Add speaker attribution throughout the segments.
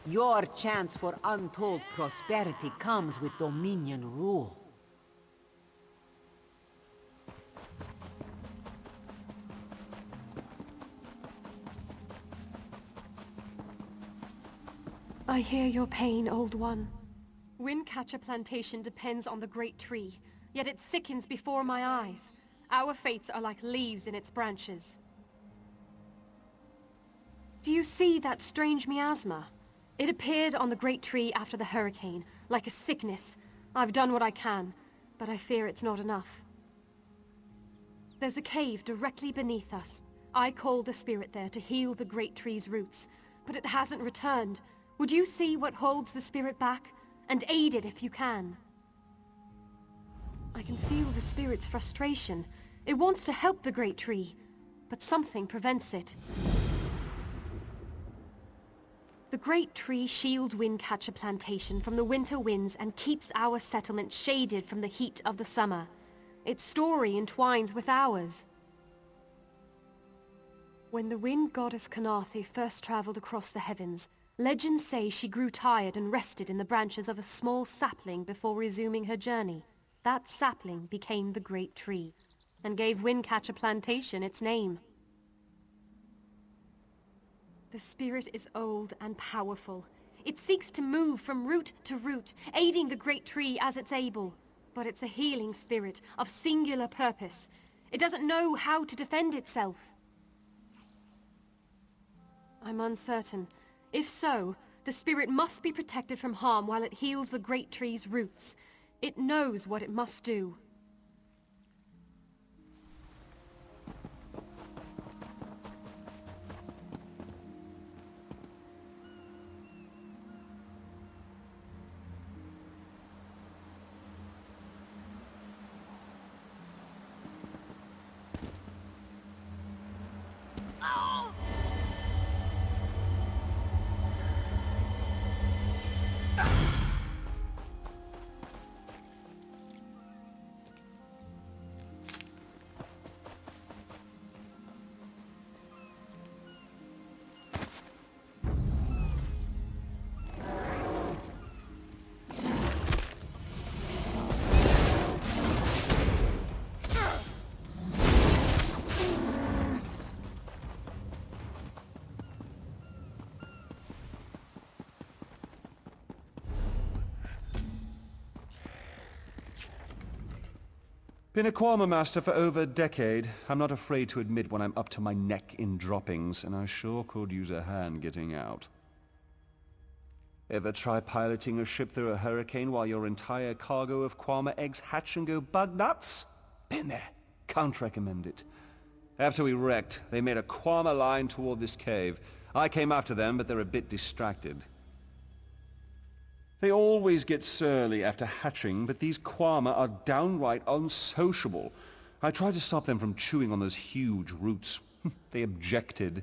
Speaker 1: Your chance for untold prosperity comes with Dominion rule.
Speaker 2: I hear your pain, Old One. Windcatcher Plantation depends on the Great Tree, yet it sickens before my eyes. Our fates are like leaves in its branches. Do you see that strange miasma? It appeared on the Great Tree after the hurricane, like a sickness. I've done what I can, but I fear it's not enough. There's a cave directly beneath us. I called a spirit there to heal the Great Tree's roots, but it hasn't returned. Would you see what holds the spirit back, and aid it if you can? I can feel the spirit's frustration. It wants to help the Great Tree, but something prevents it. The Great Tree shields Windcatcher Plantation from the winter winds and keeps our settlement shaded from the heat of the summer. Its story entwines with ours. When the wind goddess Kanathi first traveled across the heavens, legends say she grew tired and rested in the branches of a small sapling before resuming her journey. That sapling became the Great Tree, and gave Windcatcher Plantation its name. The spirit is old and powerful. It seeks to move from root to root, aiding the Great Tree as it's able. But it's a healing spirit of singular purpose. It doesn't know how to defend itself. I'm uncertain. If so, the spirit must be protected from harm while it heals the Great Tree's roots. It knows what it must do.
Speaker 3: Been a Quama master for over a decade. I'm not afraid to admit when I'm up to my neck in droppings, and I sure could use a hand getting out. Ever try piloting a ship through a hurricane while your entire cargo of Quama eggs hatch and go bug nuts? Been there. Can't recommend it. After we wrecked, they made a Quama line toward this cave. I came after them, but they're a bit distracted. They always get surly after hatching, but these Quama are downright unsociable. I tried to stop them from chewing on those huge roots. They objected.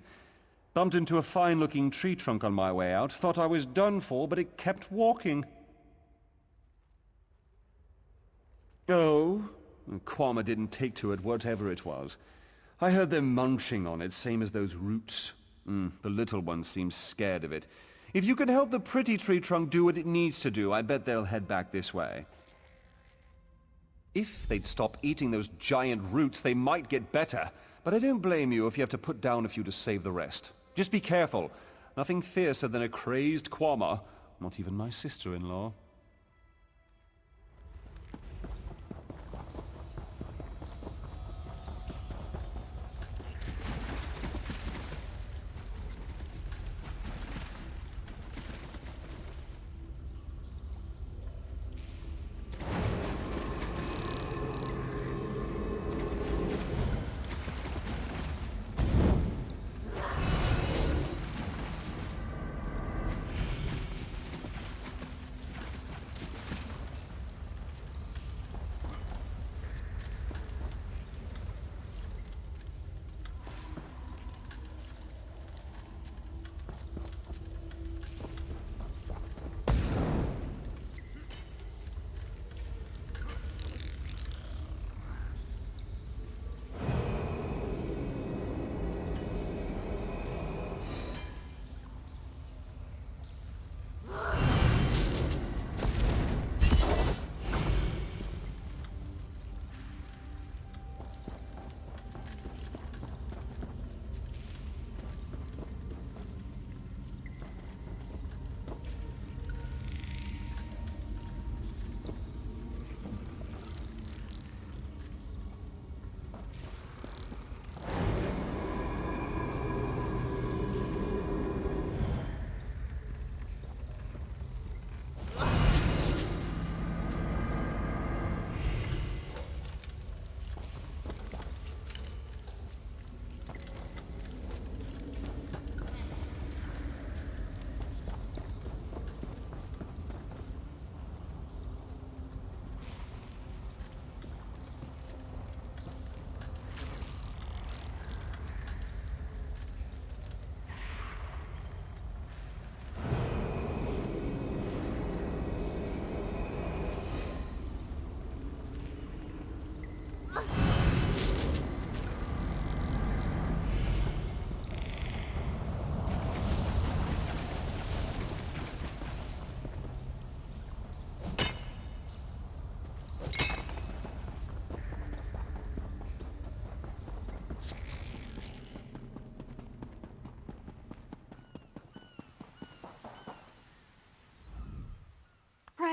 Speaker 3: Bumped into a fine-looking tree trunk on my way out. Thought I was done for, but it kept walking. Oh, Quama didn't take to it, whatever it was. I heard them munching on it, same as those roots. The little one seems scared of it. If you could help the pretty tree trunk do what it needs to do, I bet they'll head back this way. If they'd stop eating those giant roots, they might get better. But I don't blame you if you have to put down a few to save the rest. Just be careful. Nothing fiercer than a crazed Quama. Not even my sister-in-law.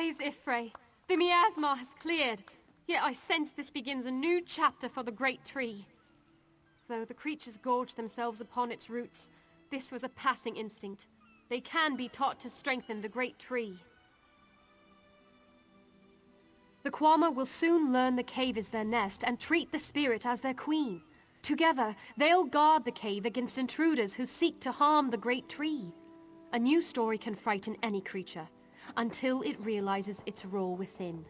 Speaker 2: Praise Ifrei. The miasma has cleared, yet I sense this begins a new chapter for the Great Tree. Though the creatures gorge themselves upon its roots, this was a passing instinct. They can be taught to strengthen the Great Tree. The Kwama will soon learn the cave is their nest and treat the spirit as their queen. Together, they'll guard the cave against intruders who seek to harm the Great Tree. A new story can frighten any creature, until it realizes its role within.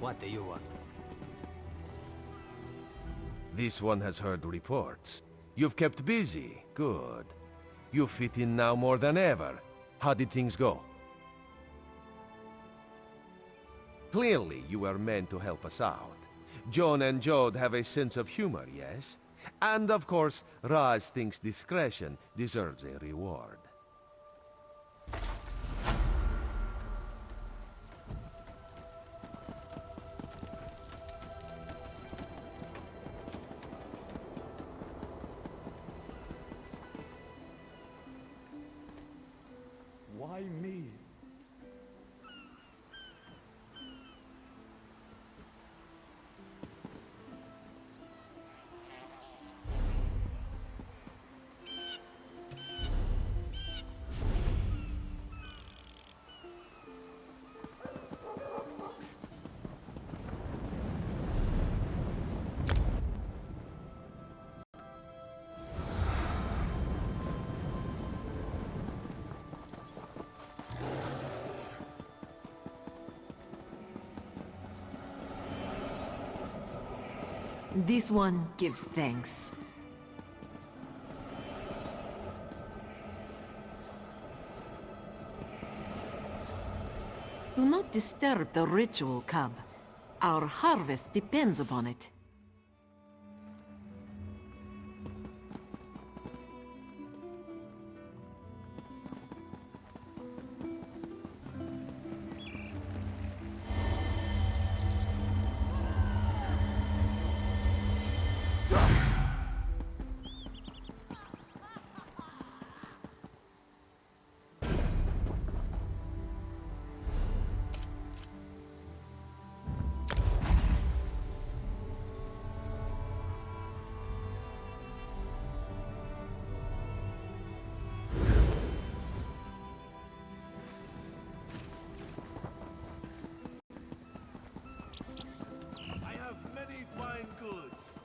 Speaker 4: What do you want?
Speaker 5: This one has heard reports. You've kept busy. Good. You fit in now more than ever. How did things go? Clearly, you were meant to help us out. John and Jode have a sense of humor, yes? And of course, Raz thinks discretion deserves a reward.
Speaker 6: Why me?
Speaker 1: This one gives thanks. Do not disturb the ritual, cub. Our harvest depends upon it.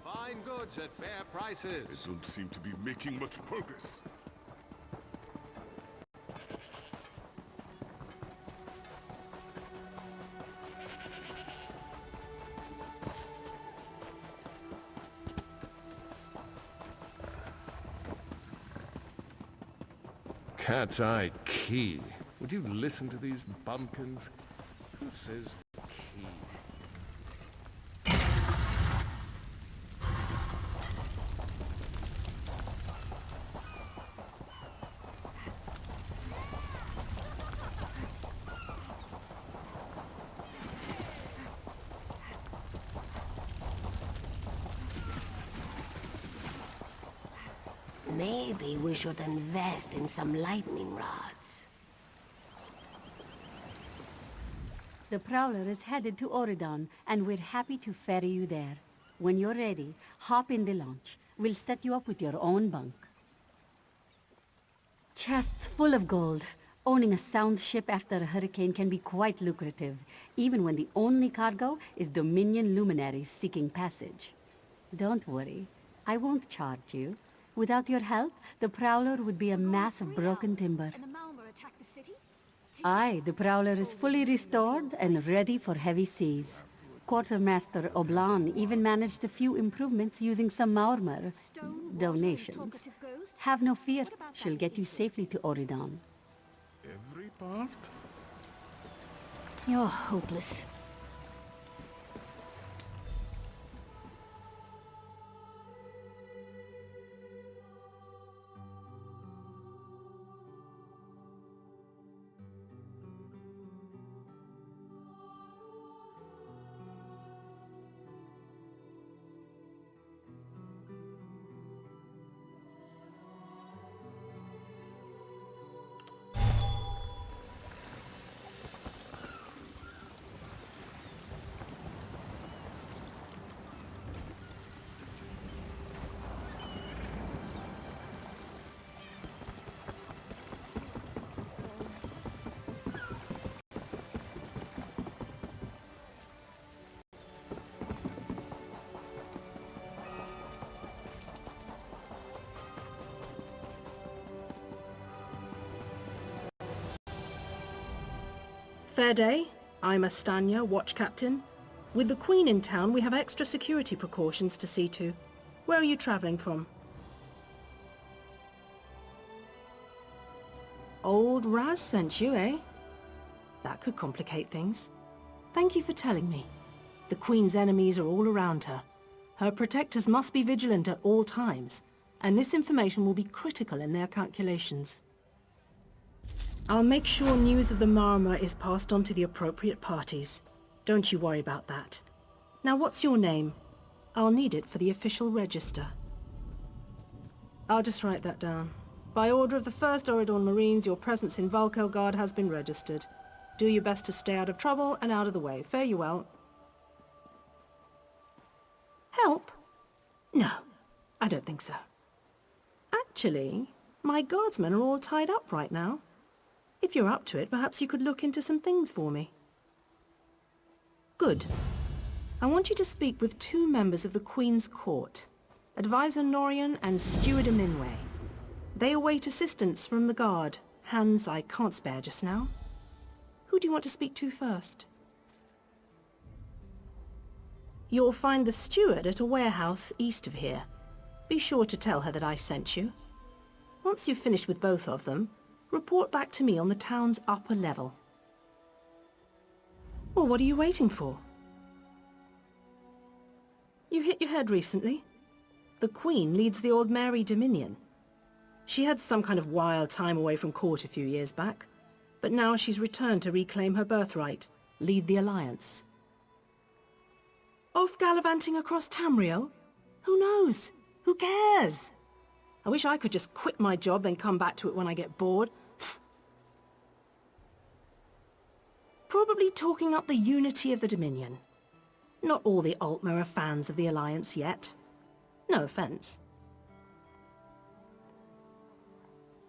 Speaker 7: Fine goods at fair prices.
Speaker 6: They don't seem to be making much progress.
Speaker 7: cat's eye key. Would you listen to these bumpkins? Who says key?
Speaker 6: Maybe we should invest in some lightning rods.
Speaker 1: The Prowler is headed to Auridon, and we're happy to ferry you there. When you're ready, hop in the launch. We'll set you up with your own bunk. Chests full of gold. Owning a sound ship after a hurricane can be quite lucrative, even when the only cargo is Dominion luminaries seeking passage. Don't worry, I won't charge you. Without your help, the Prowler would be a mass of broken timber.
Speaker 2: And the Malmer attacked the city?
Speaker 1: Aye, the Prowler is fully restored and ready for heavy seas. Quartermaster Oblan even managed a few improvements using some Maormer donations. Have no fear, she'll get you safely to Auridon.
Speaker 7: Every part?
Speaker 6: You're hopeless.
Speaker 8: Fair day. I'm Astanya, watch captain. With the Queen in town, we have extra security precautions to see to. Where are you traveling from? Old Raz sent you, eh? That could complicate things. Thank you for telling me. The Queen's enemies are all around her. Her protectors must be vigilant at all times, and this information will be critical in their calculations. I'll make sure news of the Marmor is passed on to the appropriate parties. Don't you worry about that. Now what's your name? I'll need it for the official register. I'll just write that down. By order of the 1st Auridon Marines, your presence in Valkelgard has been registered. Do your best to stay out of trouble and out of the way. Fare you well. Help? No, I don't think so. Actually, my guardsmen are all tied up right now. If you're up to it, perhaps you could look into some things for me. Good. I want you to speak with 2 members of the Queen's Court, Advisor Norian and Steward Aminway. They await assistance from the guard, hands I can't spare just now. Who do you want to speak to first? You'll find the steward at a warehouse east of here. Be sure to tell her that I sent you. Once you've finished with both of them, report back to me on the town's upper level. Well, what are you waiting for? You hit your head recently? The Queen leads the Old Mary Dominion. She had some kind of wild time away from court a few years back, but now she's returned to reclaim her birthright, lead the Alliance. Off gallivanting across Tamriel? Who knows? Who cares? I wish I could just quit my job then come back to it when I get bored. Probably talking up the unity of the Dominion. Not all the Altmer are fans of the Alliance yet. No offense.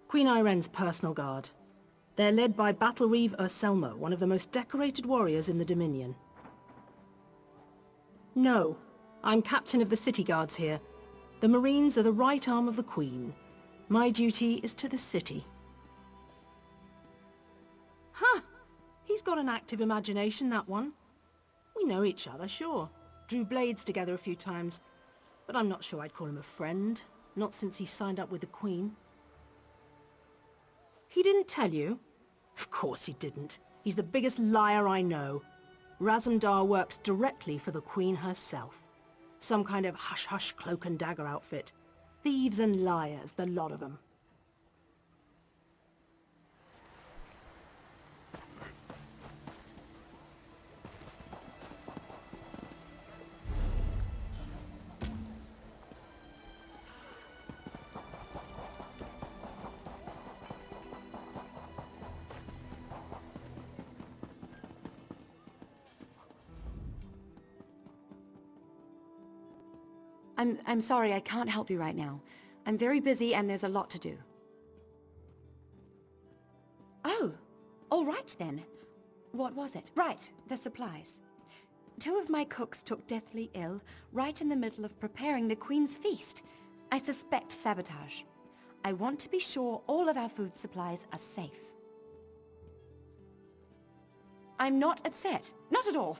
Speaker 8: Queen Irene's personal guard. They're led by Battlereeve Urselmo, one of the most decorated warriors in the Dominion. No, I'm captain of the city guards here. The Marines are the right arm of the Queen. My duty is to the city. Huh! He's got an active imagination, that one. We know each other, sure. Drew blades together a few times. But I'm not sure I'd call him a friend. Not since he signed up with the Queen. He didn't tell you? Of course he didn't. He's the biggest liar I know. Razumdar works directly for the Queen herself. Some kind of hush-hush cloak and dagger outfit. Thieves and liars, the lot of them.
Speaker 9: I'm sorry, I can't help you right now. I'm very busy and there's a lot to do. Oh, all right then. What was it? Right, the supplies. 2 of my cooks took deathly ill right in the middle of preparing the Queen's feast. I suspect sabotage. I want to be sure all of our food supplies are safe. I'm not upset. Not at all.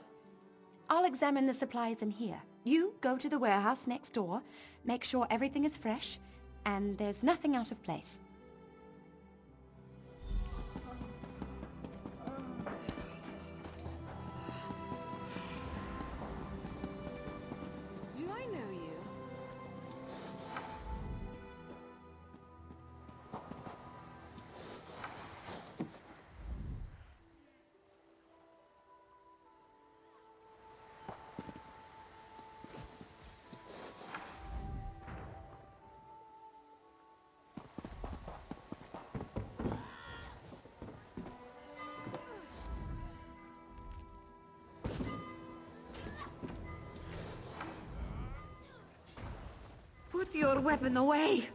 Speaker 9: I'll examine the supplies in here. You go to the warehouse next door, make sure everything is fresh, and there's nothing out of place.
Speaker 2: Do I know you?
Speaker 9: Put your weapon away!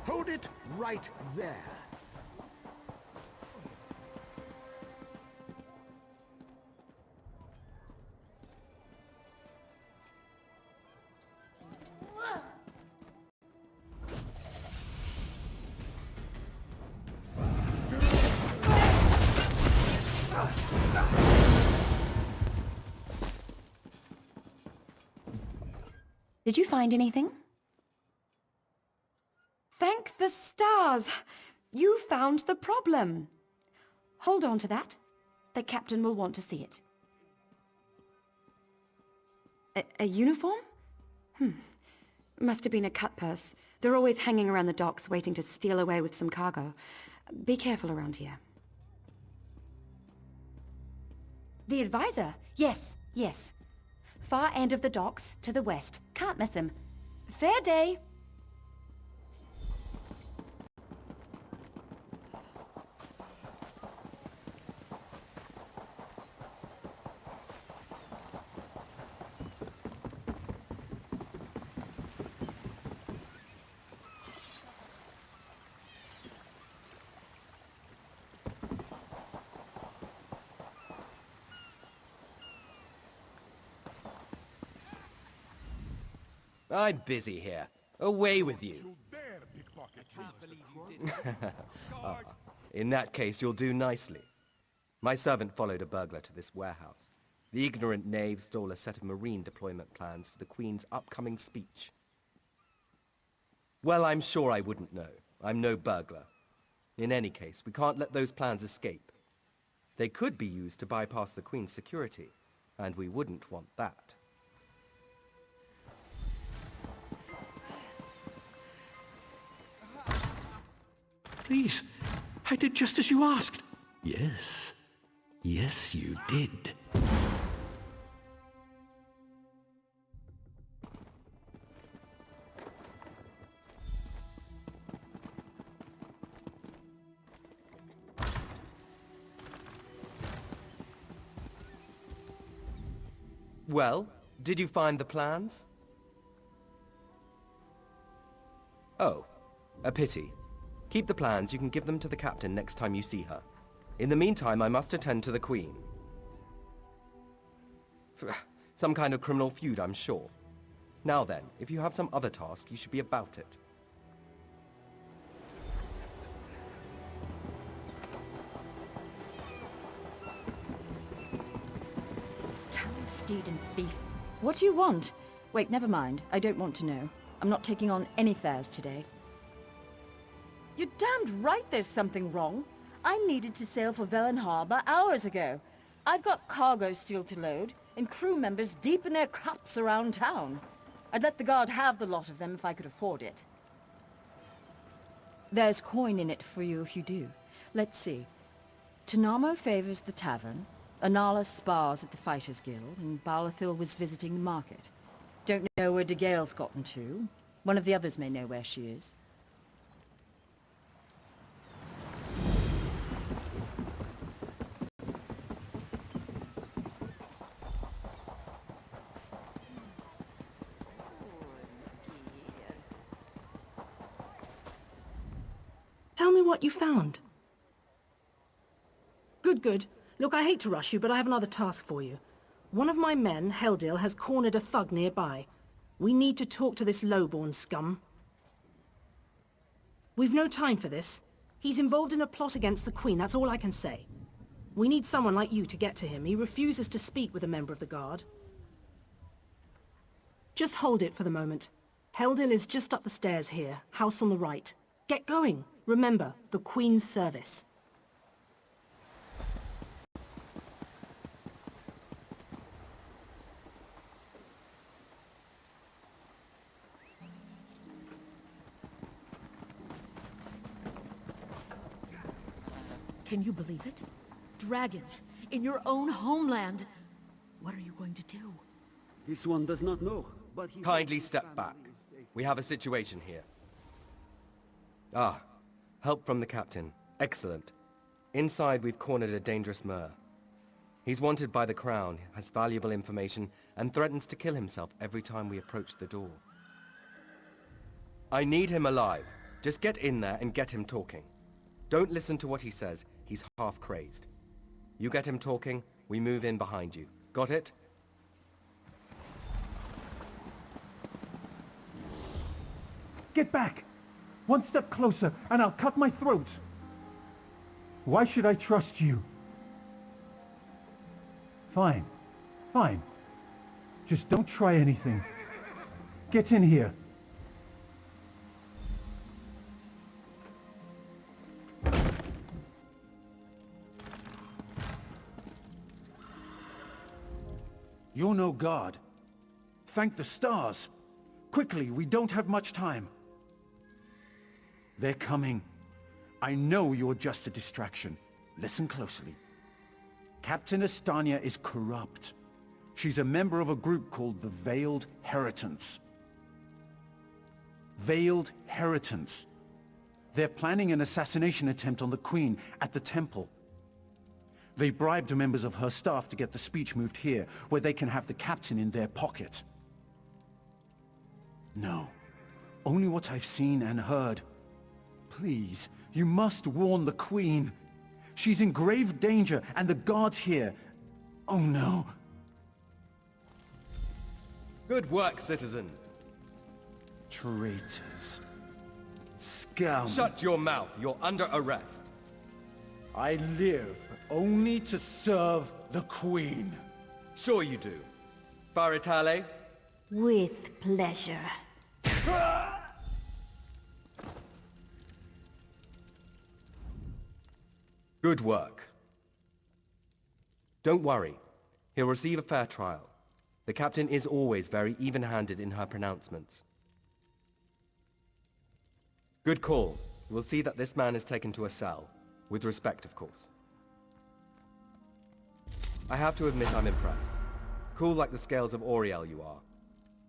Speaker 10: Hold it right there.
Speaker 9: Did you find anything? Thank the stars! You found the problem! Hold on to that. The captain will want to see it. A uniform? Must have been a cut purse. They're always hanging around the docks waiting to steal away with some cargo. Be careful around here. The advisor? Yes, yes. Far end of the docks, to the west. Can't miss him. Fair day!
Speaker 11: I'm busy here. Away with you. In that case, you'll do nicely. My servant followed a burglar to this warehouse. The ignorant knave stole a set of marine deployment plans for the Queen's upcoming speech. Well, I'm sure I wouldn't know. I'm no burglar. In any case, we can't let those plans escape. They could be used to bypass the Queen's security, and we wouldn't want that.
Speaker 10: Please, I did just as you asked. Yes. Yes, you did.
Speaker 11: Well, did you find the plans? Oh, a pity. Keep the plans, you can give them to the captain next time you see her. In the meantime, I must attend to the Queen. Some kind of criminal feud, I'm sure. Now then, if you have some other task, you should be about it.
Speaker 1: Town steed and thief.
Speaker 9: What do you want?
Speaker 12: Wait, never mind. I don't want to know. I'm not taking on any fares today. You're damned right there's something wrong. I needed to sail for Velen Harbor hours ago. I've got cargo still to load, and crew members deep in their cups around town. I'd let the guard have the lot of them if I could afford it. There's coin in it for you if you do. Let's see. Tanamo favors the tavern, Anala spars at the Fighters Guild, and Balathil was visiting the market. Don't know where De Gale's gotten to. One of the others may know where she is.
Speaker 8: Tell me what you found. Good. Look, I hate to rush you, but I have another task for you. One of my men, Heldil, has cornered a thug nearby. We need to talk to this lowborn scum. We've no time for this. He's involved in a plot against the Queen, that's all I can say. We need someone like you to get to him. He refuses to speak with a member of the Guard. Just hold it for the moment. Heldil is just up the stairs here, house on the right. Get going. Remember, the Queen's service.
Speaker 13: Can you believe it? Dragons, in your own homeland. What are you going to do?
Speaker 14: This one does not know, but he...
Speaker 11: Kindly step back. We have a situation here. Ah, help from the captain. Excellent. Inside we've cornered a dangerous Mer. He's wanted by the Crown, has valuable information, and threatens to kill himself every time we approach the door. I need him alive. Just get in there and get him talking. Don't listen to what he says. He's half crazed. You get him talking, we move in behind you. Got it?
Speaker 15: Get back! One step closer, and I'll cut my throat! Why should I trust you? Fine. Just don't try anything. Get in here.
Speaker 16: You're no god. Thank the stars. Quickly, we don't have much time. They're coming. I know you're just a distraction. Listen closely. Captain Estania is corrupt. She's a member of a group called the Veiled Heritants. Veiled Heritants. They're planning an assassination attempt on the Queen at the temple. They bribed members of her staff to get the speech moved here, where they can have the captain in their pocket. No. Only what I've seen and heard. Please, you must warn the Queen. She's in grave danger, and the guards here... Oh no.
Speaker 11: Good work, citizen.
Speaker 16: Traitors. Scum.
Speaker 11: Shut your mouth. You're under arrest.
Speaker 16: I live only to serve the Queen.
Speaker 11: Sure you do. Baritale?
Speaker 6: With pleasure.
Speaker 11: Good work. Don't worry. He'll receive a fair trial. The captain is always very even-handed in her pronouncements. Good call. We'll see that this man is taken to a cell. With respect, of course. I have to admit I'm impressed. Cool like the scales of Auriel you are.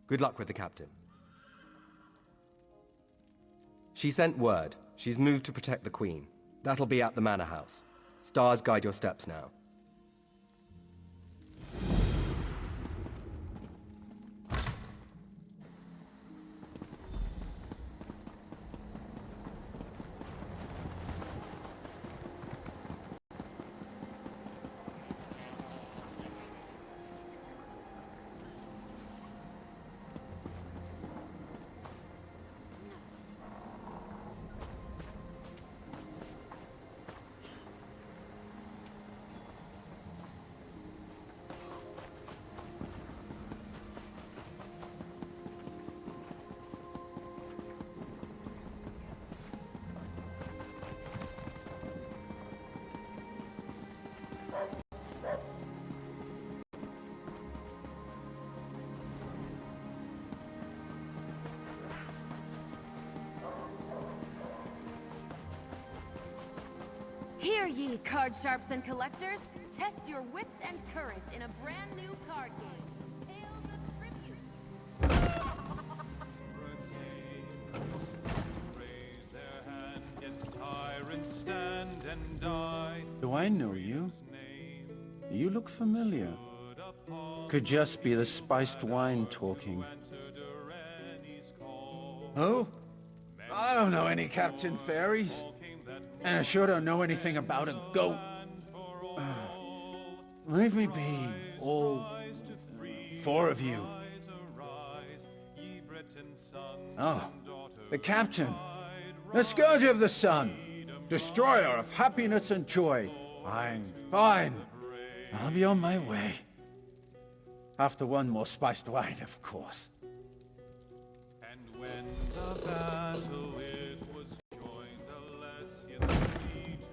Speaker 11: Good luck with the captain. She sent word. She's moved to protect the Queen. That'll be at the Manor House. Stars guide your steps now.
Speaker 2: ye, card sharps and collectors. Test your wits and courage in a brand new card game. Tales of Tribute.
Speaker 17: Raise their hand against tyrants, stand and die.
Speaker 16: Do I know you? You look familiar. Could just be the spiced wine talking. Oh? I don't know any Captain Fairies. And I sure don't know anything about a goat. Leave me be, all four of you. Oh, the Captain. The Scourge of the Sun. Destroyer of happiness and joy. Fine. I'll be on my way. After one more spiced wine, of course.
Speaker 17: And when the battle it was joined, alas, in the sea to...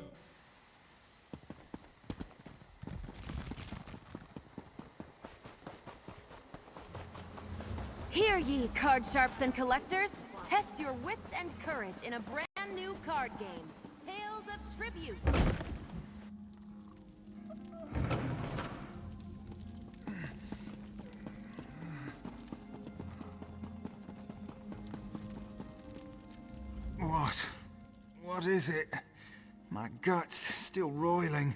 Speaker 2: Hear ye, card sharps and collectors. Test your wits and courage in a brand new card game. Tales of Tribute.
Speaker 18: What is it? My gut's still roiling.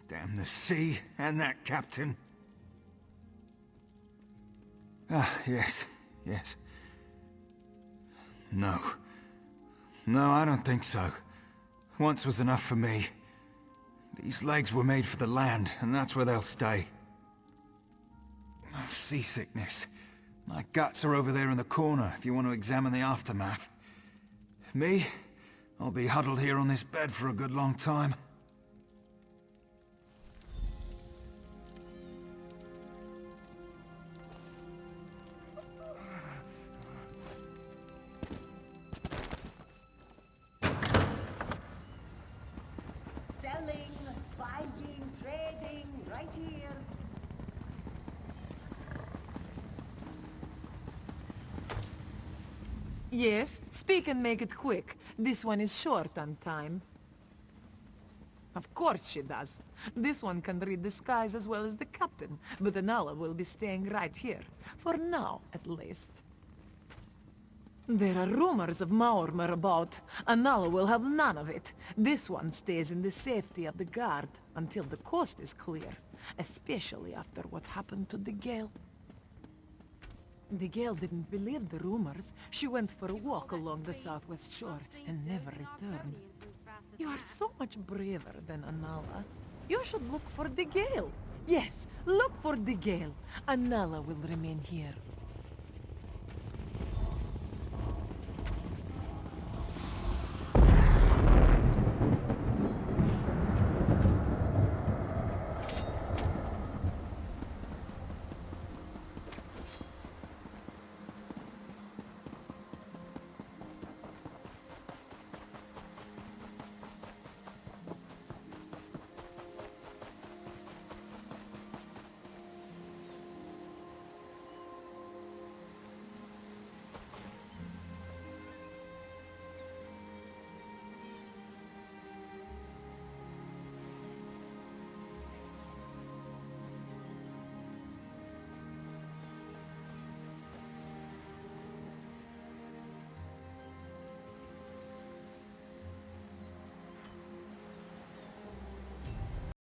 Speaker 18: Damn the sea and that captain. Ah, yes. No, I don't think so. Once was enough for me. These legs were made for the land, and that's where they'll stay. Oh, seasickness. My guts are over there in the corner, if you want to examine the aftermath. Me? I'll be huddled here on this bed for a good long time.
Speaker 6: Selling, buying, trading, right here.
Speaker 19: Yes, speak and make it quick. This one is short on time. Of course she does. This one can read the skies as well as the captain, but Anala will be staying right here. For now, at least. There are rumors of Maormer about. Anala will have none of it. This one stays in the safety of the guard until the coast is clear, especially after what happened to the Gale. The Gale didn't believe the rumors. She went for a walk along the southwest shore and never returned. You are so much braver than Anala. You should look for the Gale. Yes, look for the Gale. Anala will remain here.